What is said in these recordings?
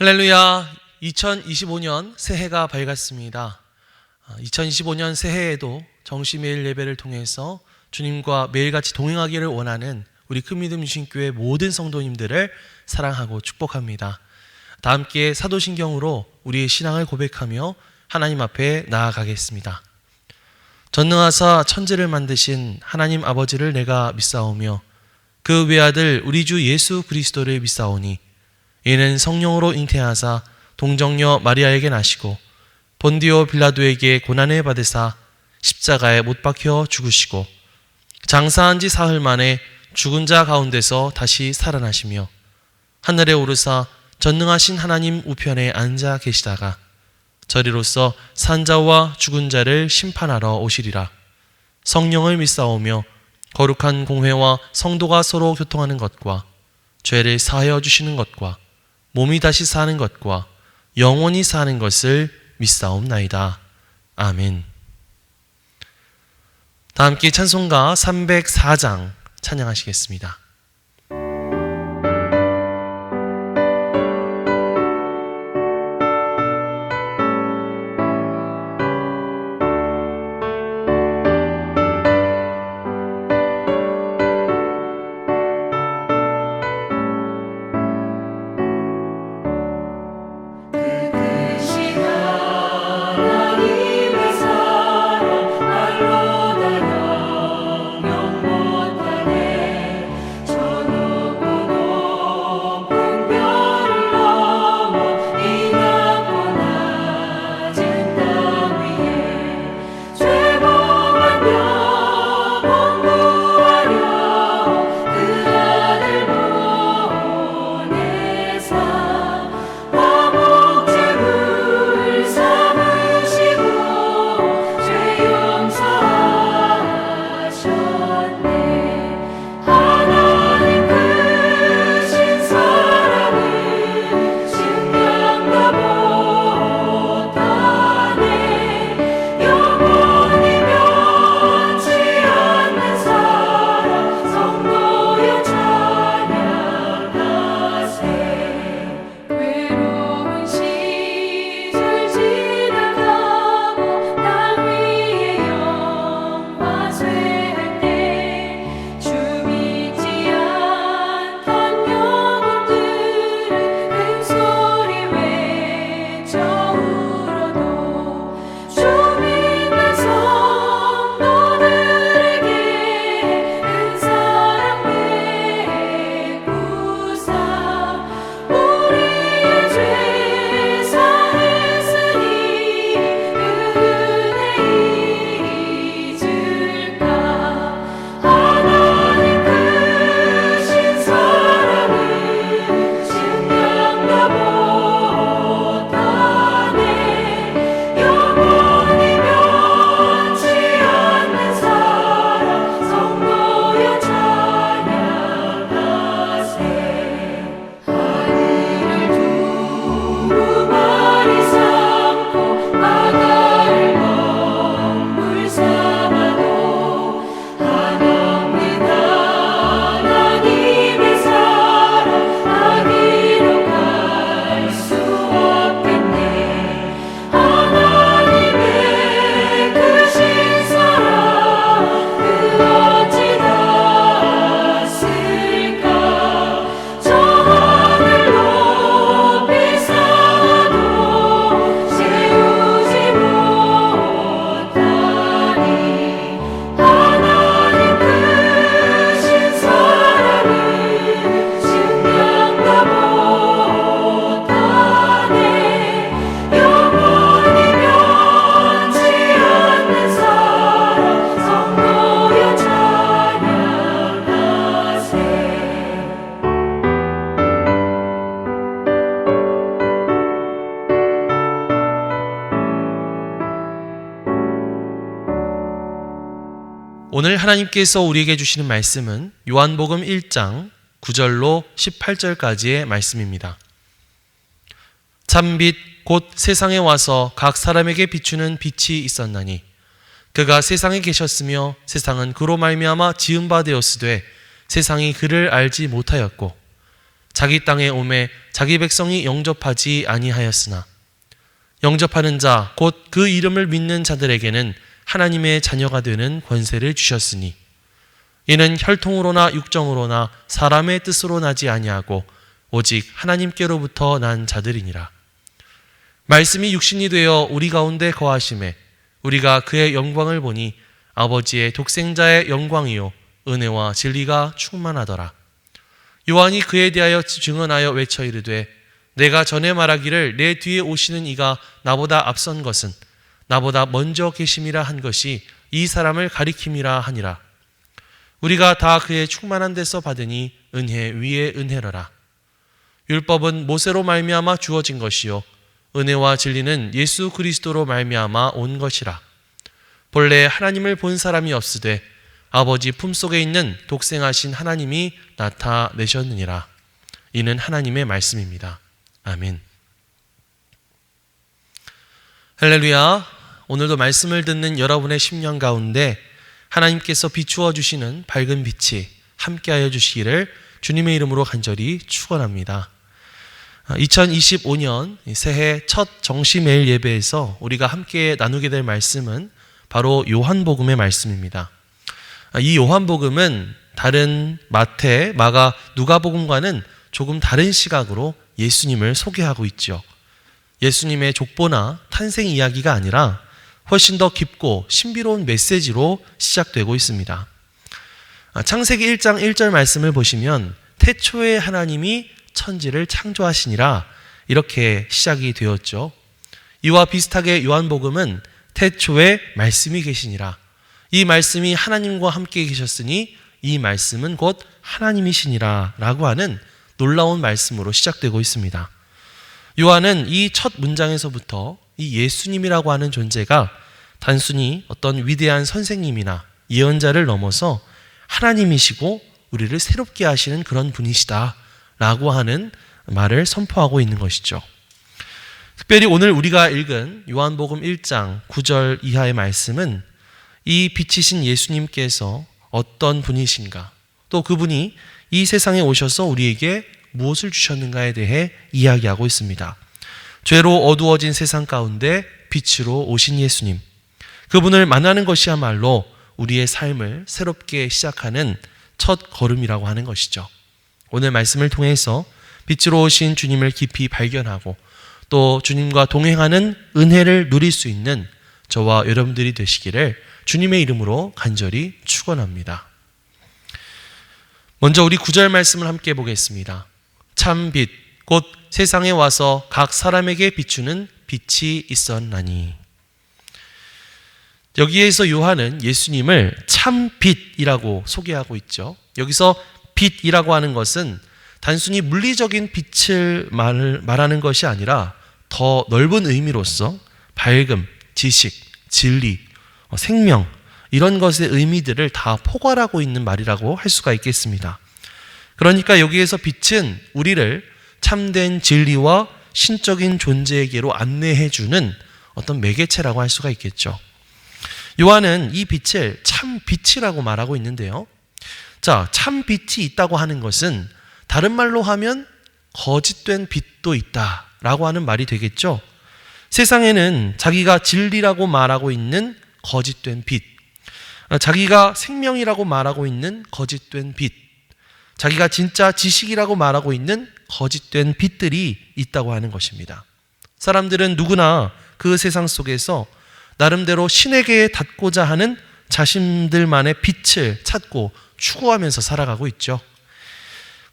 할렐루야. 2025년 새해가 밝았습니다. 2025년 새해에도 정시매일 예배를 통해서 주님과 매일같이 동행하기를 원하는 우리 큰믿음 유신교회 모든 성도님들을 사랑하고 축복합니다. 다 함께 사도신경으로 우리의 신앙을 고백하며 하나님 앞에 나아가겠습니다. 전능하사 천지를 만드신 하나님 아버지를 내가 믿사오며 그 외아들 우리 주 예수 그리스도를 믿사오니 이는 성령으로 잉태하사 동정녀 마리아에게 나시고 본디오 빌라도에게 고난을 받으사 십자가에 못 박혀 죽으시고 장사한 지 사흘 만에 죽은 자 가운데서 다시 살아나시며 하늘에 오르사 전능하신 하나님 우편에 앉아 계시다가 저리로서 산자와 죽은 자를 심판하러 오시리라. 성령을 믿사오며 거룩한 공회와 성도가 서로 교통하는 것과 죄를 사하여 주시는 것과 몸이 다시 사는 것과 영원히 사는 것을 믿사옵나이다. 아멘. 다 함께 찬송가 304장 찬양하시겠습니다. 오늘 하나님께서 우리에게 주시는 말씀은 요한복음 1장 9절로 18절까지의 말씀입니다. 참빛 곧 세상에 와서 각 사람에게 비추는 빛이 있었나니 그가 세상에 계셨으며 세상은 그로 말미암아 지은 바 되었으되 세상이 그를 알지 못하였고 자기 땅에 오매 자기 백성이 영접하지 아니하였으나 영접하는 자 곧 그 이름을 믿는 자들에게는 하나님의 자녀가 되는 권세를 주셨으니 이는 혈통으로나 육정으로나 사람의 뜻으로 나지 아니하고 오직 하나님께로부터 난 자들이니라. 말씀이 육신이 되어 우리 가운데 거하심에 우리가 그의 영광을 보니 아버지의 독생자의 영광이요 은혜와 진리가 충만하더라. 요한이 그에 대하여 증언하여 외쳐 이르되 내가 전에 말하기를 내 뒤에 오시는 이가 나보다 앞선 것은 나보다 먼저 계심이라 한 것이 이 사람을 가리킴이라 하니라. 우리가 다 그의 충만한 데서 받으니 은혜 위에 은혜로라. 율법은 모세로 말미암아 주어진 것이요 은혜와 진리는 예수 그리스도로 말미암아 온 것이라. 본래 하나님을 본 사람이 없으되 아버지 품속에 있는 독생하신 하나님이 나타내셨느니라. 이는 하나님의 말씀입니다. 아멘. 할렐루야. 오늘도 말씀을 듣는 여러분의 심령 가운데 하나님께서 비추어 주시는 밝은 빛이 함께하여 주시기를 주님의 이름으로 간절히 축원합니다. 2025년 새해 첫 정시매일 예배에서 우리가 함께 나누게 될 말씀은 바로 요한복음의 말씀입니다. 이 요한복음은 다른 마태, 마가, 누가복음과는 조금 다른 시각으로 예수님을 소개하고 있죠. 예수님의 족보나 탄생 이야기가 아니라 훨씬 더 깊고 신비로운 메시지로 시작되고 있습니다. 창세기 1장 1절 말씀을 보시면 태초에 하나님이 천지를 창조하시니라 이렇게 시작이 되었죠. 이와 비슷하게 요한복음은 태초에 말씀이 계시니라, 이 말씀이 하나님과 함께 계셨으니 이 말씀은 곧 하나님이시니라 라고 하는 놀라운 말씀으로 시작되고 있습니다. 요한은 이 첫 문장에서부터 이 예수님이라고 하는 존재가 단순히 어떤 위대한 선생님이나 예언자를 넘어서 하나님이시고 우리를 새롭게 하시는 그런 분이시다 라고 하는 말을 선포하고 있는 것이죠. 특별히 오늘 우리가 읽은 요한복음 1장 9절 이하의 말씀은 이 빛이신 예수님께서 어떤 분이신가, 또 그분이 이 세상에 오셔서 우리에게 무엇을 주셨는가에 대해 이야기하고 있습니다. 죄로 어두워진 세상 가운데 빛으로 오신 예수님, 그분을 만나는 것이야말로 우리의 삶을 새롭게 시작하는 첫 걸음이라고 하는 것이죠. 오늘 말씀을 통해서 빛으로 오신 주님을 깊이 발견하고 또 주님과 동행하는 은혜를 누릴 수 있는 저와 여러분들이 되시기를 주님의 이름으로 간절히 축원합니다. 먼저 우리 9절 말씀을 함께 보겠습니다. 참 빛, 곧 세상에 와서 각 사람에게 비추는 빛이 있었나니. 여기에서 요한은 예수님을 참 빛이라고 소개하고 있죠. 여기서 빛이라고 하는 것은 단순히 물리적인 빛을 말하는 것이 아니라 더 넓은 의미로서 밝음, 지식, 진리, 생명 이런 것의 의미들을 다 포괄하고 있는 말이라고 할 수가 있겠습니다. 그러니까 여기에서 빛은 우리를 참된 진리와 신적인 존재에게로 안내해주는 어떤 매개체라고 할 수가 있겠죠. 요한은 이 빛을 참 빛이라고 말하고 있는데요. 자, 참 빛이 있다고 하는 것은 다른 말로 하면 거짓된 빛도 있다라고 하는 말이 되겠죠. 세상에는 자기가 진리라고 말하고 있는 거짓된 빛, 자기가 생명이라고 말하고 있는 거짓된 빛, 자기가 진짜 지식이라고 말하고 있는 거짓된 빛들이 있다고 하는 것입니다. 사람들은 누구나 그 세상 속에서 나름대로 신에게 닿고자 하는 자신들만의 빛을 찾고 추구하면서 살아가고 있죠.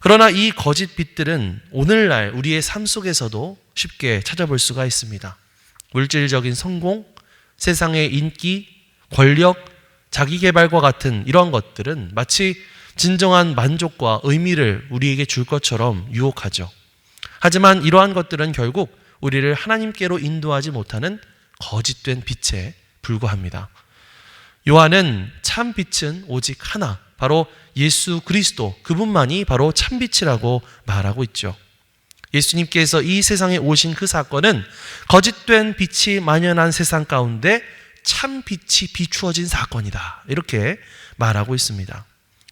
그러나 이 거짓 빛들은 오늘날 우리의 삶 속에서도 쉽게 찾아볼 수가 있습니다. 물질적인 성공, 세상의 인기, 권력, 자기개발과 같은 이런 것들은 마치 진정한 만족과 의미를 우리에게 줄 것처럼 유혹하죠. 하지만 이러한 것들은 결국 우리를 하나님께로 인도하지 못하는 거짓된 빛에 불과합니다. 요한은 참 빛은 오직 하나, 바로 예수 그리스도, 그분만이 바로 참빛이라고 말하고 있죠. 예수님께서 이 세상에 오신 그 사건은 거짓된 빛이 만연한 세상 가운데 참빛이 비추어진 사건이다, 이렇게 말하고 있습니다.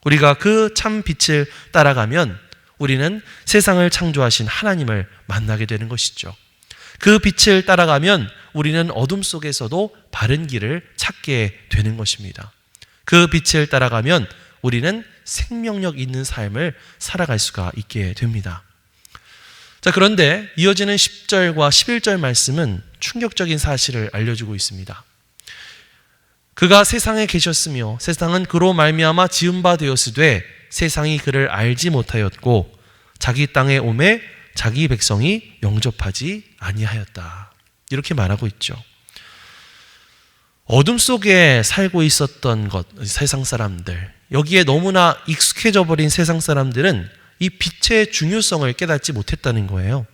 우리가 그 참빛을 따라가면 우리는 세상을 창조하신 하나님을 만나게 되는 것이죠. 그 빛을 따라가면 우리는 어둠 속에서도 바른 길을 찾게 되는 것입니다. 그 빛을 따라가면 우리는 생명력 있는 삶을 살아갈 수가 있게 됩니다. 자, 그런데 이어지는 10절과 11절 말씀은 충격적인 사실을 알려주고 있습니다. 그가 세상에 계셨으며 세상은 그로 말미암아 지은 바 되었으되 세상이 그를 알지 못하였고 자기 땅에 오매 자기 백성이 영접하지 아니하였다. 이렇게 말하고 있죠. 어둠 속에 살고 있었던 세상 사람들, 여기에 너무나 익숙해져 버린 세상 사람들은 이 빛의 중요성을 깨닫지 못했다는 거예요.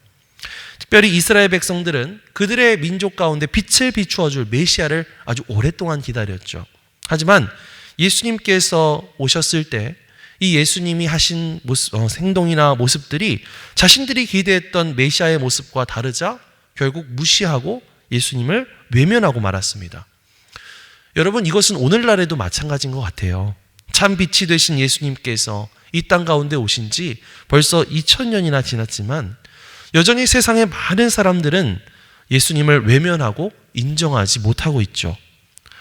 특별히 이스라엘 백성들은 그들의 민족 가운데 빛을 비추어줄 메시아를 아주 오랫동안 기다렸죠. 하지만 예수님께서 오셨을 때 이 예수님이 하신 행동이나 모습들이 자신들이 기대했던 메시아의 모습과 다르자 결국 무시하고 예수님을 외면하고 말았습니다. 여러분, 이것은 오늘날에도 마찬가지인 것 같아요. 참 빛이 되신 예수님께서 이 땅 가운데 오신 지 벌써 2000년이나 지났지만 여전히 세상의 많은 사람들은 예수님을 외면하고 인정하지 못하고 있죠.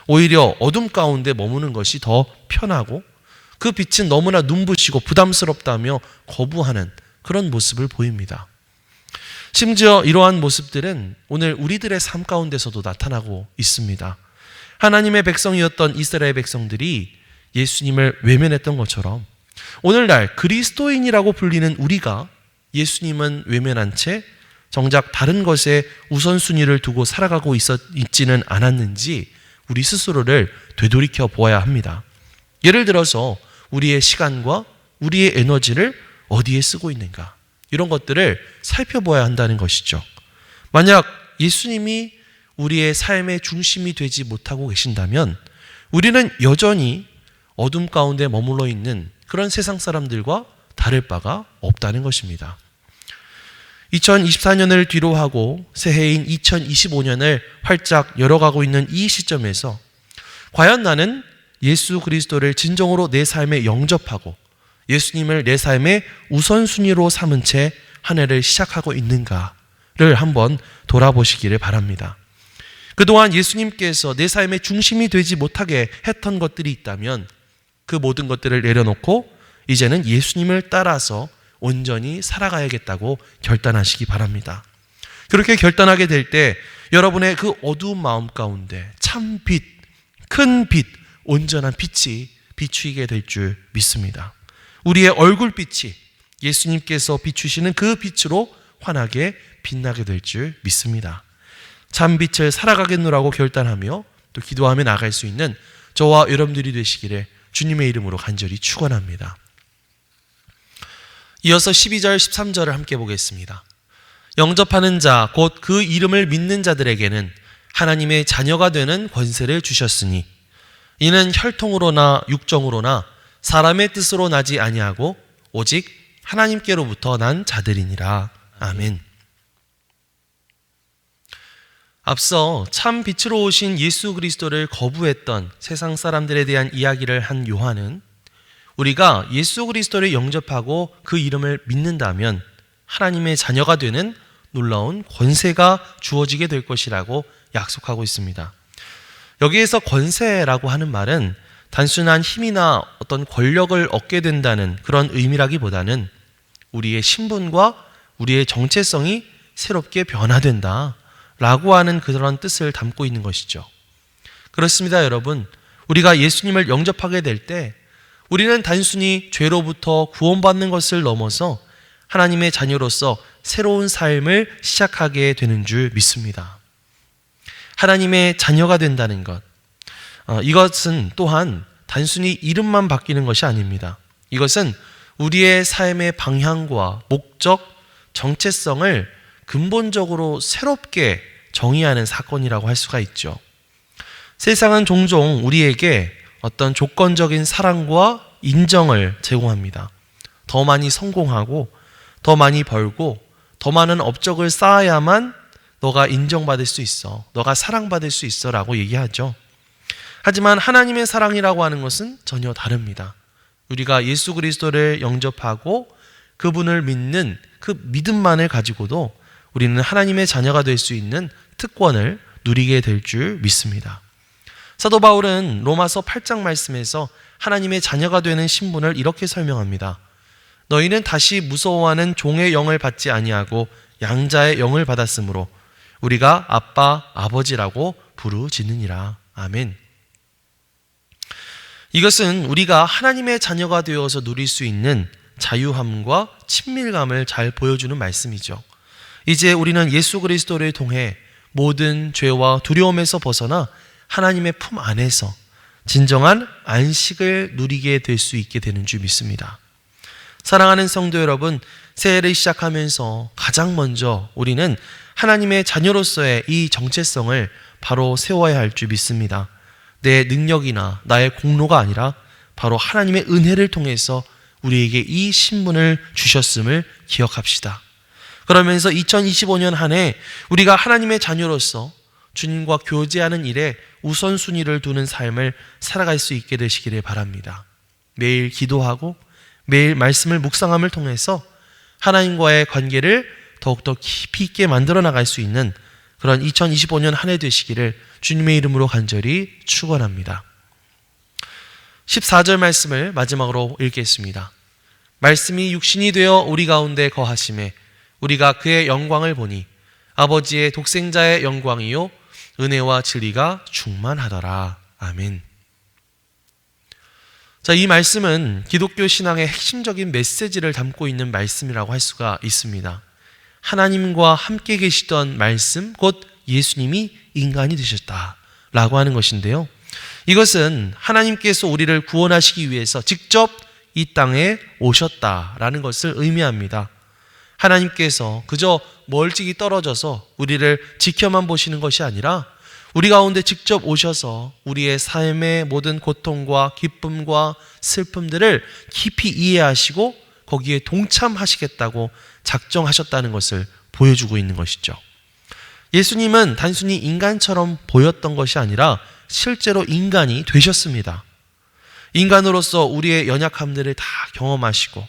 오히려 어둠 가운데 머무는 것이 더 편하고 그 빛은 너무나 눈부시고 부담스럽다며 거부하는 그런 모습을 보입니다. 심지어 이러한 모습들은 오늘 우리들의 삶 가운데서도 나타나고 있습니다. 하나님의 백성이었던 이스라엘 백성들이 예수님을 외면했던 것처럼 오늘날 그리스도인이라고 불리는 우리가 예수님은 외면한 채 정작 다른 것에 우선순위를 두고 살아가고 있지는 않았는지 우리 스스로를 되돌이켜 보아야 합니다. 예를 들어서 우리의 시간과 우리의 에너지를 어디에 쓰고 있는가, 이런 것들을 살펴봐야 한다는 것이죠. 만약 예수님이 우리의 삶의 중심이 되지 못하고 계신다면 우리는 여전히 어둠 가운데 머물러 있는 그런 세상 사람들과 다를 바가 없다는 것입니다. 2024년을 뒤로 하고 새해인 2025년을 활짝 열어가고 있는 이 시점에서 과연 나는 예수 그리스도를 진정으로 내 삶에 영접하고 예수님을 내 삶의 우선순위로 삼은 채 한 해를 시작하고 있는가를 한번 돌아보시기를 바랍니다. 그동안 예수님께서 내 삶의 중심이 되지 못하게 했던 것들이 있다면 그 모든 것들을 내려놓고 이제는 예수님을 따라서 온전히 살아가야겠다고 결단하시기 바랍니다. 그렇게 결단하게 될 때 여러분의 그 어두운 마음 가운데 참 빛, 큰 빛, 온전한 빛이 비추이게 될 줄 믿습니다. 우리의 얼굴빛이 예수님께서 비추시는 그 빛으로 환하게 빛나게 될 줄 믿습니다. 참 빛을 살아가겠노라고 결단하며 또 기도하며 나갈 수 있는 저와 여러분들이 되시기를 주님의 이름으로 간절히 축원합니다. 이어서 12절, 13절을 함께 보겠습니다. 영접하는 자, 곧 그 이름을 믿는 자들에게는 하나님의 자녀가 되는 권세를 주셨으니 이는 혈통으로나 육정으로나 사람의 뜻으로 나지 아니하고 오직 하나님께로부터 난 자들이니라. 아멘. 앞서 참 빛으로 오신 예수 그리스도를 거부했던 세상 사람들에 대한 이야기를 한 요한은 우리가 예수 그리스도를 영접하고 그 이름을 믿는다면 하나님의 자녀가 되는 놀라운 권세가 주어지게 될 것이라고 약속하고 있습니다. 여기에서 권세라고 하는 말은 단순한 힘이나 어떤 권력을 얻게 된다는 그런 의미라기보다는 우리의 신분과 우리의 정체성이 새롭게 변화된다 라고 하는 그런 뜻을 담고 있는 것이죠. 그렇습니다, 여러분. 우리가 예수님을 영접하게 될 때 우리는 단순히 죄로부터 구원받는 것을 넘어서 하나님의 자녀로서 새로운 삶을 시작하게 되는 줄 믿습니다. 하나님의 자녀가 된다는 것, 이것은 또한 단순히 이름만 바뀌는 것이 아닙니다. 이것은 우리의 삶의 방향과 목적, 정체성을 근본적으로 새롭게 정의하는 사건이라고 할 수가 있죠. 세상은 종종 우리에게 어떤 조건적인 사랑과 인정을 제공합니다. 더 많이 성공하고 더 많이 벌고 더 많은 업적을 쌓아야만 너가 인정받을 수 있어, 너가 사랑받을 수 있어 라고 얘기하죠. 하지만 하나님의 사랑이라고 하는 것은 전혀 다릅니다. 우리가 예수 그리스도를 영접하고 그분을 믿는 그 믿음만을 가지고도 우리는 하나님의 자녀가 될 수 있는 특권을 누리게 될 줄 믿습니다. 사도 바울은 로마서 8장 말씀에서 하나님의 자녀가 되는 신분을 이렇게 설명합니다. 너희는 다시 무서워하는 종의 영을 받지 아니하고 양자의 영을 받았으므로 우리가 아빠, 아버지라고 부르짖느니라. 아멘. 이것은 우리가 하나님의 자녀가 되어서 누릴 수 있는 자유함과 친밀감을 잘 보여주는 말씀이죠. 이제 우리는 예수 그리스도를 통해 모든 죄와 두려움에서 벗어나 하나님의 품 안에서 진정한 안식을 누리게 될 수 있게 되는 줄 믿습니다. 사랑하는 성도 여러분, 새해를 시작하면서 가장 먼저 우리는 하나님의 자녀로서의 이 정체성을 바로 세워야 할 줄 믿습니다. 내 능력이나 나의 공로가 아니라 바로 하나님의 은혜를 통해서 우리에게 이 신분을 주셨음을 기억합시다. 그러면서 2025년 한 해 우리가 하나님의 자녀로서 주님과 교제하는 일에 우선순위를 두는 삶을 살아갈 수 있게 되시기를 바랍니다. 매일 기도하고 매일 말씀을 묵상함을 통해서 하나님과의 관계를 더욱더 깊이 있게 만들어 나갈 수 있는 그런 2025년 한 해 되시기를 주님의 이름으로 간절히 축원합니다. 14절 말씀을 마지막으로 읽겠습니다. 말씀이 육신이 되어 우리 가운데 거하심에 우리가 그의 영광을 보니 아버지의 독생자의 영광이요 은혜와 진리가 충만하더라. 아멘. 자, 이 말씀은 기독교 신앙의 핵심적인 메시지를 담고 있는 말씀이라고 할 수가 있습니다. 하나님과 함께 계시던 말씀, 곧 예수님이 인간이 되셨다라고 하는 것인데요. 이것은 하나님께서 우리를 구원하시기 위해서 직접 이 땅에 오셨다라는 것을 의미합니다. 하나님께서 그저 멀찍이 떨어져서 우리를 지켜만 보시는 것이 아니라 우리 가운데 직접 오셔서 우리의 삶의 모든 고통과 기쁨과 슬픔들을 깊이 이해하시고 거기에 동참하시겠다고 작정하셨다는 것을 보여주고 있는 것이죠. 예수님은 단순히 인간처럼 보였던 것이 아니라 실제로 인간이 되셨습니다. 인간으로서 우리의 연약함들을 다 경험하시고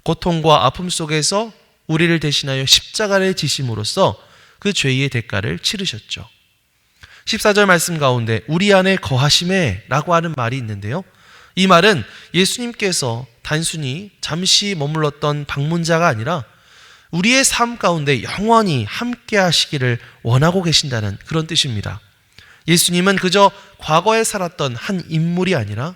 고통과 아픔 속에서 우리를 대신하여 십자가를 지심으로써 그 죄의 대가를 치르셨죠. 14절 말씀 가운데 우리 안에 거하심에 라고 하는 말이 있는데요. 이 말은 예수님께서 단순히 잠시 머물렀던 방문자가 아니라 우리의 삶 가운데 영원히 함께 하시기를 원하고 계신다는 그런 뜻입니다. 예수님은 그저 과거에 살았던 한 인물이 아니라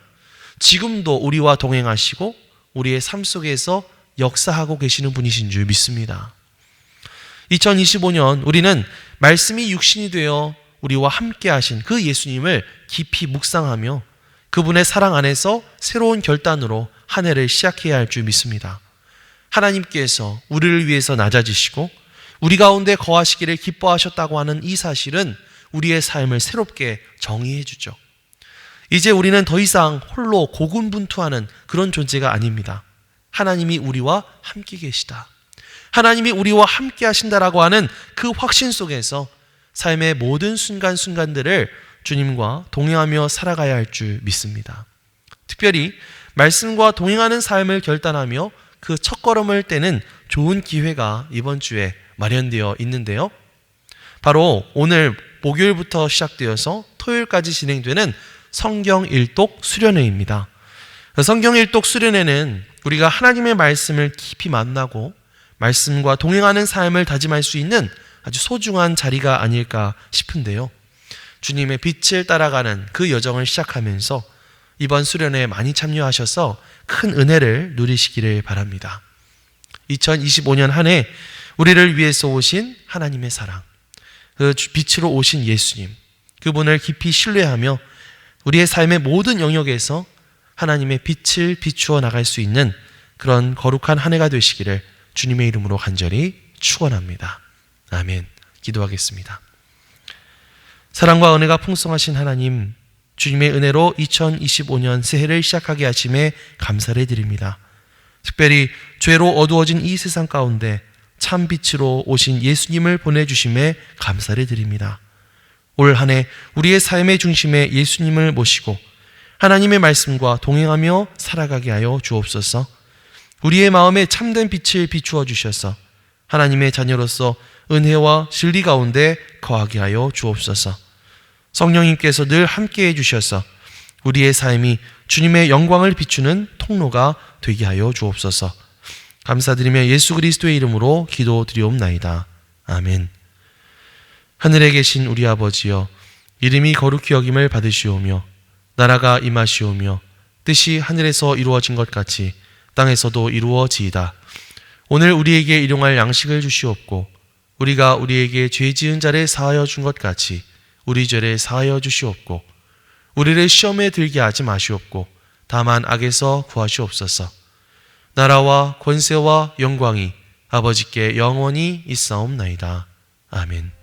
지금도 우리와 동행하시고 우리의 삶 속에서 역사하고 계시는 분이신 줄 믿습니다. 2025년 우리는 말씀이 육신이 되어 우리와 함께 하신 그 예수님을 깊이 묵상하며 그분의 사랑 안에서 새로운 결단으로 한 해를 시작해야 할 줄 믿습니다. 하나님께서 우리를 위해서 낮아지시고 우리 가운데 거하시기를 기뻐하셨다고 하는 이 사실은 우리의 삶을 새롭게 정의해 주죠. 이제 우리는 더 이상 홀로 고군분투하는 그런 존재가 아닙니다. 하나님이 우리와 함께 계시다. 하나님이 우리와 함께 하신다라고 하는 그 확신 속에서 삶의 모든 순간순간들을 주님과 동행하며 살아가야 할 줄 믿습니다. 특별히 말씀과 동행하는 삶을 결단하며 그 첫걸음을 떼는 좋은 기회가 이번 주에 마련되어 있는데요. 바로 오늘 목요일부터 시작되어서 토요일까지 진행되는 성경 일독 수련회입니다. 성경 일독 수련회는 우리가 하나님의 말씀을 깊이 만나고 말씀과 동행하는 삶을 다짐할 수 있는 아주 소중한 자리가 아닐까 싶은데요. 주님의 빛을 따라가는 그 여정을 시작하면서 이번 수련회에 많이 참여하셔서 큰 은혜를 누리시기를 바랍니다. 2025년 한 해 우리를 위해서 오신 하나님의 사랑, 그 빛으로 오신 예수님, 그분을 깊이 신뢰하며 우리의 삶의 모든 영역에서 하나님의 빛을 비추어 나갈 수 있는 그런 거룩한 한 해가 되시기를 주님의 이름으로 간절히 축원합니다. 아멘. 기도하겠습니다. 사랑과 은혜가 풍성하신 하나님, 주님의 은혜로 2025년 새해를 시작하게 하심에 감사를 드립니다. 특별히 죄로 어두워진 이 세상 가운데 참 빛으로 오신 예수님을 보내주심에 감사를 드립니다. 올 한 해 우리의 삶의 중심에 예수님을 모시고 하나님의 말씀과 동행하며 살아가게 하여 주옵소서. 우리의 마음에 참된 빛을 비추어 주셔서 하나님의 자녀로서 은혜와 진리 가운데 거하게 하여 주옵소서. 성령님께서 늘 함께해 주셔서 우리의 삶이 주님의 영광을 비추는 통로가 되게 하여 주옵소서. 감사드리며 예수 그리스도의 이름으로 기도드리옵나이다. 아멘. 하늘에 계신 우리 아버지여, 이름이 거룩히 여김을 받으시오며 나라가 임하시오며 뜻이 하늘에서 이루어진 것 같이 땅에서도 이루어지이다. 오늘 우리에게 일용할 양식을 주시옵고 우리가 우리에게 죄 지은 자를 사하여 준 것 같이 우리 죄를 사하여 주시옵고 우리를 시험에 들게 하지 마시옵고 다만 악에서 구하시옵소서. 나라와 권세와 영광이 아버지께 영원히 있사옵나이다. 아멘.